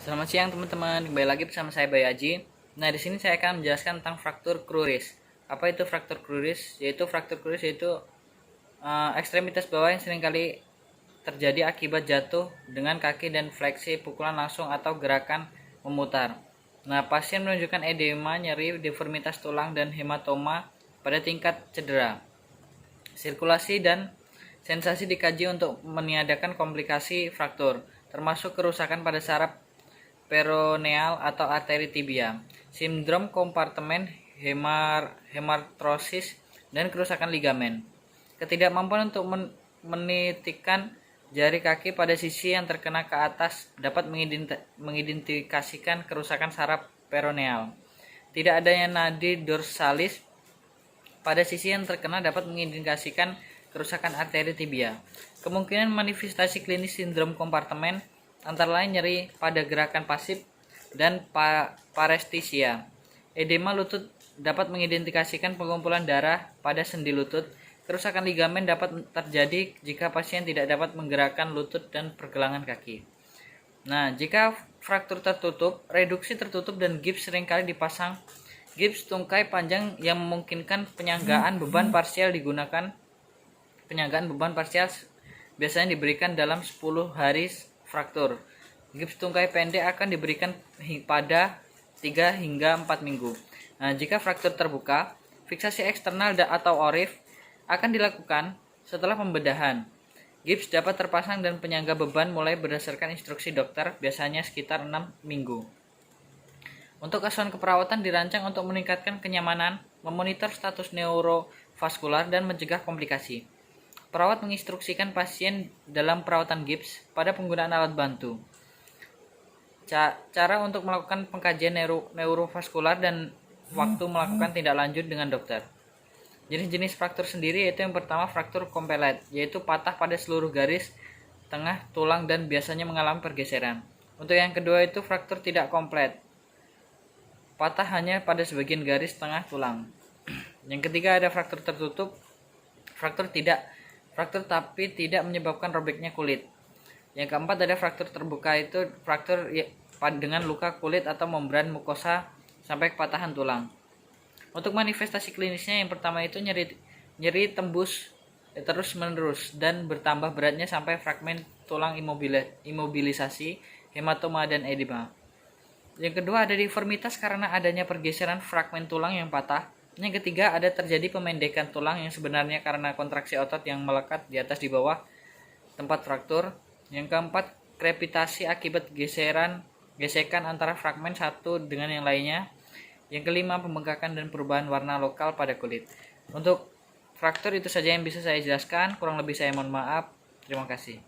Selamat siang teman-teman, kembali lagi bersama saya Bayu Aji. Nah, di sini saya akan menjelaskan tentang fraktur kruris. Apa itu fraktur kruris? Fraktur kruris yaitu ekstremitas bawah yang seringkali terjadi akibat jatuh dengan kaki dan fleksi pukulan langsung atau gerakan memutar. Nah, pasien menunjukkan edema, nyeri, deformitas tulang dan hematoma pada tingkat cedera. Sirkulasi dan sensasi dikaji untuk meniadakan komplikasi fraktur, termasuk kerusakan pada saraf peroneal atau arteri tibia, sindrom kompartemen hemartrosis, dan kerusakan ligamen. Ketidakmampuan untuk menitikkan jari kaki pada sisi yang terkena ke atas dapat mengidentifikasikan kerusakan saraf peroneal. Tidak adanya nadi dorsalis pada sisi yang terkena dapat mengindikasikan kerusakan arteri tibia. Kemungkinan manifestasi klinis sindrom kompartemen antara lain nyeri pada gerakan pasif dan parestesia. Edema lutut dapat mengidentifikasikan pengumpulan darah pada sendi lutut. Kerusakan ligamen dapat terjadi jika pasien tidak dapat menggerakkan lutut dan pergelangan kaki. Nah, jika fraktur tertutup, reduksi tertutup dan gips seringkali dipasang. Gips tungkai panjang yang memungkinkan penyanggaan beban parsial digunakan. Penyanggaan beban parsial biasanya diberikan dalam 10 hari fraktur. Gips tungkai pendek akan diberikan pada 3 hingga 4 minggu. Nah, jika fraktur terbuka, fiksasi eksternal atau ORIF akan dilakukan setelah pembedahan. Gips dapat terpasang dan penyangga beban mulai berdasarkan instruksi dokter, biasanya sekitar 6 minggu. Untuk asuhan keperawatan dirancang untuk meningkatkan kenyamanan, memonitor status neurovaskular, dan mencegah komplikasi. Perawat menginstruksikan pasien dalam perawatan gips pada penggunaan alat bantu. Cara untuk melakukan pengkajian neurovaskular dan waktu melakukan tindak lanjut dengan dokter. Jenis-jenis fraktur sendiri yaitu yang pertama fraktur kompelet, yaitu patah pada seluruh garis tengah tulang dan biasanya mengalami pergeseran. Untuk yang kedua itu fraktur tidak komplet, patah hanya pada sebagian garis tengah tulang. Yang ketiga ada fraktur tertutup, fraktur tapi tidak menyebabkan robeknya kulit. Yang keempat ada fraktur terbuka, itu fraktur dengan luka kulit atau membran mukosa sampai kepatahan tulang. Untuk manifestasi klinisnya yang pertama itu nyeri tembus terus menerus dan bertambah beratnya sampai fragmen tulang imobilisasi, hematoma, dan edema. Yang kedua ada deformitas karena adanya pergeseran fragmen tulang yang patah. Yang ketiga ada terjadi pemendekan tulang yang sebenarnya karena kontraksi otot yang melekat di atas di bawah tempat fraktur. Yang keempat krepitasi akibat gesekan antara fragmen satu dengan yang lainnya. Yang kelima pembengkakan dan perubahan warna lokal pada kulit. Untuk fraktur itu saja yang bisa saya jelaskan, kurang lebih saya mohon maaf. Terima kasih.